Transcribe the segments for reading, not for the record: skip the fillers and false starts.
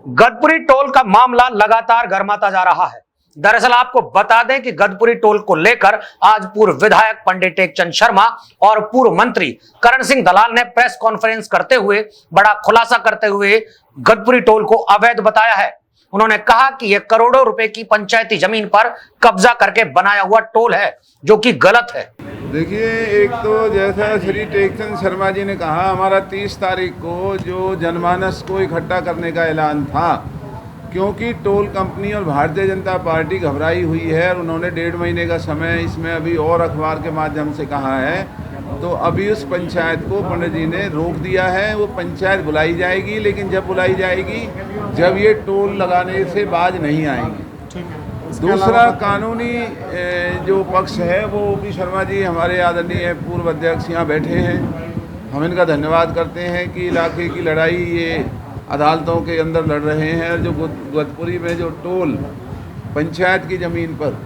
Gadpuri toll का मामला लगातार गर्माता जा रहा है। दरअसल आपको बता दें कि गदपुरी टोल को लेकर आज पूर्व विधायक पंडित टेकचंद शर्मा और पूर्व मंत्री करण सिंह दलाल ने प्रेस कॉन्फ्रेंस करते हुए बड़ा खुलासा करते हुए गदपुरी टोल को अवैध बताया है। उन्होंने कहा कि यह करोड़ों रुपए की पंचायती जमीन पर कब्जा करके बनाया हुआ टोल है, जो कि गलत है। देखिए, एक तो जैसा श्री टेकचंद शर्मा जी ने कहा, हमारा 30 तारीख को जो जनमानस को इकट्ठा करने का ऐलान था, क्योंकि टोल कंपनी और भारतीय जनता पार्टी घबराई हुई है और उन्होंने 1.5 महीने का समय इसमें अभी और अखबार के माध्यम से कहा है, तो अभी उस पंचायत को पंडित जी ने रोक दिया है। वो पंचायत बुलाई जाएगी, लेकिन जब बुलाई जाएगी जब ये टोल लगाने से बाज नहीं आएंगे। दूसरा कानूनी जो पक्ष है वो ओपी शर्मा जी हमारे आदरणीय पूर्व अध्यक्ष यहाँ बैठे हैं, हम इनका धन्यवाद करते हैं कि इलाके की लड़ाई ये अदालतों के अंदर लड़ रहे हैं। जो गदपुरी में जो टोल पंचायत की ज़मीन पर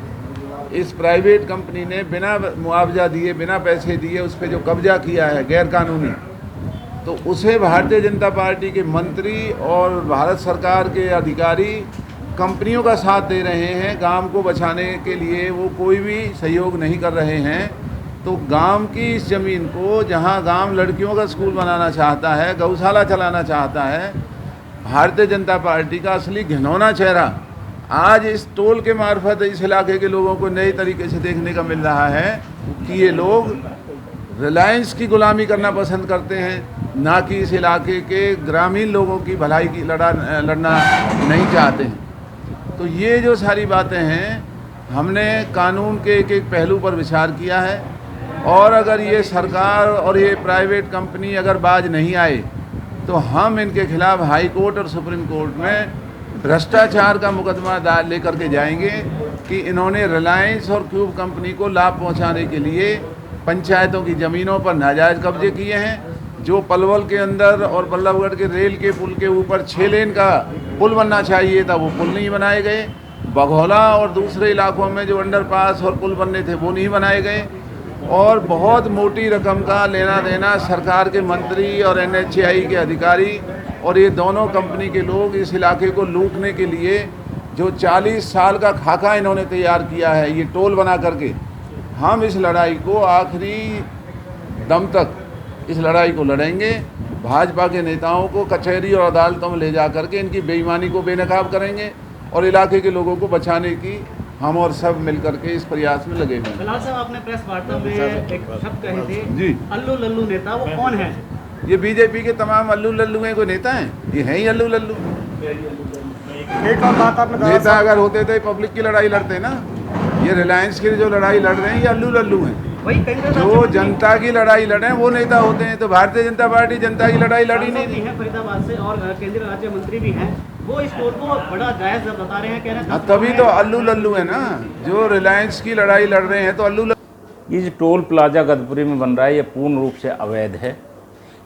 इस प्राइवेट कंपनी ने बिना मुआवजा दिए, बिना पैसे दिए उस पर जो कब्जा किया है गैर कानूनी, तो उसे भारतीय जनता पार्टी के मंत्री और भारत सरकार के अधिकारी कंपनियों का साथ दे रहे हैं। गांव को बचाने के लिए वो कोई भी सहयोग नहीं कर रहे हैं। तो गांव की इस ज़मीन को, जहां गांव लड़कियों का स्कूल बनाना चाहता है, गौशाला चलाना चाहता है, भारतीय जनता पार्टी का असली घिनौना चेहरा आज इस टोल के मार्फत इस इलाके के लोगों को नए तरीके से देखने का मिल रहा है कि ये लोग रिलायंस की गुलामी करना पसंद करते हैं, ना कि इस इलाके के ग्रामीण लोगों की भलाई की लड़ना नहीं चाहते हैं। तो ये जो सारी बातें हैं, हमने कानून के एक एक पहलू पर विचार किया है, और अगर ये सरकार और ये प्राइवेट कंपनी अगर बाज नहीं आए तो हम इनके खिलाफ हाई कोर्ट और सुप्रीम कोर्ट में भ्रष्टाचार का मुकदमा लेकर के जाएंगे कि इन्होंने रिलायंस और क्यूब कंपनी को लाभ पहुंचाने के लिए पंचायतों की ज़मीनों पर नाजायज़ कब्जे किए हैं। जो पलवल के अंदर और बल्लभगढ़ के रेल के पुल के ऊपर 6 लेन का पुल बनना चाहिए था, वो पुल नहीं बनाए गए। बघौला और दूसरे इलाकों में जो अंडरपास और पुल बनने थे वो नहीं बनाए गए, और बहुत मोटी रकम का लेना देना सरकार के मंत्री और NHAI के अधिकारी और ये दोनों कंपनी के लोग इस इलाके को लूटने के लिए जो 40 साल का खाका इन्होंने तैयार किया है ये टोल बना करके, हम इस लड़ाई को आखिरी दम तक इस लड़ाई को लड़ेंगे। भाजपा के नेताओं को कचहरी और अदालतों में ले जा करके इनकी बेईमानी को बेनकाब करेंगे और इलाके के लोगों को बचाने की हम और सब मिलकर के इस प्रयास में लगे हुए हैं। दलाल साहब, आपने प्रेस वार्ता में एक शब्द कहे थे जी, अल्लू लल्लू नेता, वो कौन है? ये बीजेपी के तमाम अल्लू लल्लू हैं, कोई नेता हैं? ये हैं ही अल्लू लल्लू। एक और बात आपने नेता अगर होते तो पब्लिक की लड़ाई लड़ते ना। ये रिलायंस की जो लड़ाई लड़ रहे हैं ये अल्लू लल्लू हैं। वही केंद्रीय जो जनता की लड़ाई लड़े वो नेता होते हैं। तो भारतीय जनता पार्टी जनता की लड़ाई लड़ी नहीं थी। फरीदाबाद से और केंद्रीय राज्य मंत्री भी हैं, वो इस टोल को बड़ा जायज बता रहे हैं, कह रहे हैं तभी तो अल्लू लल्लू है ना। जो रिलायंस की लड़ाई लड़ रहे हैं तो अल्लू लल्लू। ये जो टोल प्लाजा गदपुरी में बन रहा है ये पूर्ण रूप से अवैध है।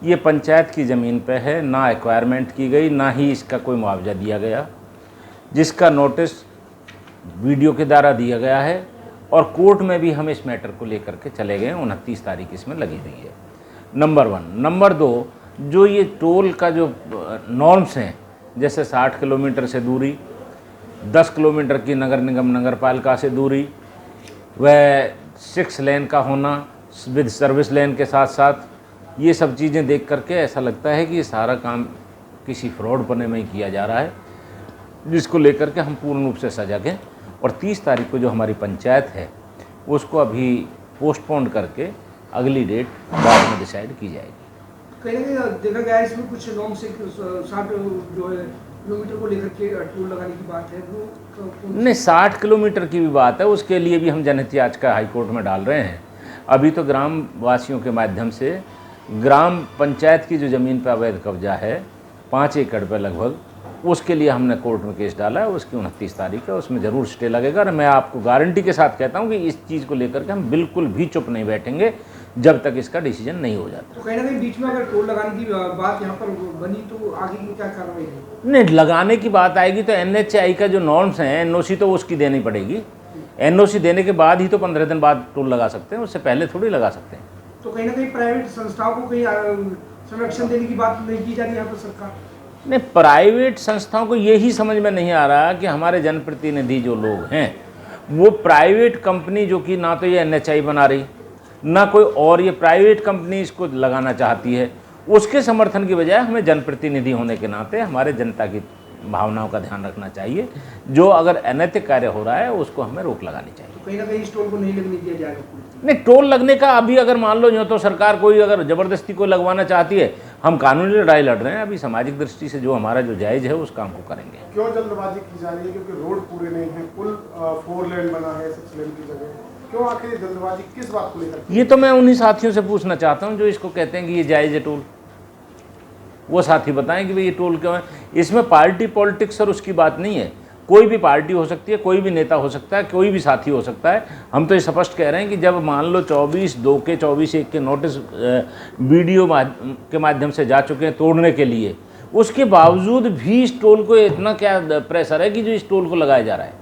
ये पंचायत की ज़मीन पे है, ना एक्वायरमेंट की गई, ना ही इसका कोई मुआवजा दिया गया, जिसका नोटिस वीडियो के द्वारा दिया गया है, और कोर्ट में भी हम इस मैटर को लेकर के चले गए। 29 तारीख इसमें लगी हुई है, नंबर 1। नंबर 2, जो ये टोल का जो नॉर्म्स हैं, जैसे 60 किलोमीटर से दूरी, 10 किलोमीटर की नगर निगम नगर पालिका से दूरी, वह 6 लेन का होना विद सर्विस लेन के साथ साथ, ये सब चीज़ें देख करके ऐसा लगता है कि ये सारा काम किसी फ्रॉड पने में ही किया जा रहा है, जिसको लेकर के हम पूर्ण रूप से सजग हैं। और 30 तारीख को जो हमारी पंचायत है उसको अभी पोस्टपोन करके अगली डेट बाद में डिसाइड की जाएगी। कहीं ना कहीं देखा गया है इसमें कुछ नॉर्म से 60 जो है किलोमीटर को लेकर के टोल लगाने की बात है, वो नहीं, 60 किलोमीटर की भी बात है, उसके लिए भी हम जनहित याचिका हाईकोर्ट में डाल रहे हैं। अभी तो ग्राम वासियों के माध्यम से ग्राम पंचायत की जो ज़मीन पर अवैध कब्जा है 5 एकड़ पर लगभग, उसके लिए हमने कोर्ट में केस डाला है। उसकी 29 तारीख है, उसमें ज़रूर स्टे लगेगा। और मैं आपको गारंटी के साथ कहता हूं कि इस चीज़ को लेकर के हम बिल्कुल भी चुप नहीं बैठेंगे जब तक इसका डिसीजन नहीं हो जाता। तो कहीं ना कहीं बीच में अगर टोल लगाने की बात यहाँ पर बनी तो आगे की क्या कार्रवाई है? नहीं, लगाने की बात आएगी तो NHAI का जो नॉर्म्स हैं, NOC तो उसकी देनी पड़ेगी। NOC देने के बाद ही तो 15 दिन बाद टोल लगा सकते हैं, उससे पहले थोड़ी लगा सकते हैं। तो कहीं ना कहीं प्राइवेट संस्थाओं को कहीं संरक्षण देने की बात नहीं की जा रही यहाँ पर सरकार? नहीं, प्राइवेट संस्थाओं को यही समझ में नहीं आ रहा कि हमारे जनप्रतिनिधि जो लोग हैं वो प्राइवेट कंपनी, जो कि ना तो ये NHI बना रही ना कोई और, ये प्राइवेट कंपनी इसको लगाना चाहती है, उसके समर्थन की बजाय हमें जनप्रतिनिधि होने के नाते हमारे जनता की भावनाओं का ध्यान रखना चाहिए। जो अगर अनैतिक कार्य हो रहा है उसको हमें रोक लगानी चाहिए। कहीं ना कहीं इस टोल को नहीं लगने दिया जाएगा। नहीं, टोल लगने का अभी अगर मान लो जो तो सरकार कोई अगर ज़बरदस्ती कोई लगवाना चाहती है, हम कानूनी लड़ाई लड़ रहे हैं। अभी सामाजिक दृष्टि से जो हमारा जो जायज़ है उस काम को करेंगे। क्यों जल्दबाजी की जा रही है? क्योंकि रोड पूरे नहीं है, पुल 4 लेन बना है 6 लेन की जगह, क्यों आखिर ये जल्दबाजी किस बात को लेकर? ये तो मैं उन्हीं साथियों से पूछना चाहता हूँ जो इसको कहते हैं कि ये जायज़ है टोल। वो साथी बताएं कि भाई ये टोल क्यों है। इसमें पार्टी पॉलिटिक्स और उसकी बात नहीं है। कोई भी पार्टी हो सकती है, कोई भी नेता हो सकता है, कोई भी साथी हो सकता है। हम तो ये स्पष्ट कह रहे हैं कि जब मान लो 24/2 के 24/1 के नोटिस वीडियो के माध्यम से जा चुके हैं तोड़ने के लिए, उसके बावजूद भी इस टोल को इतना क्या प्रेशर है कि जो इस टोल को लगाया जा रहा है।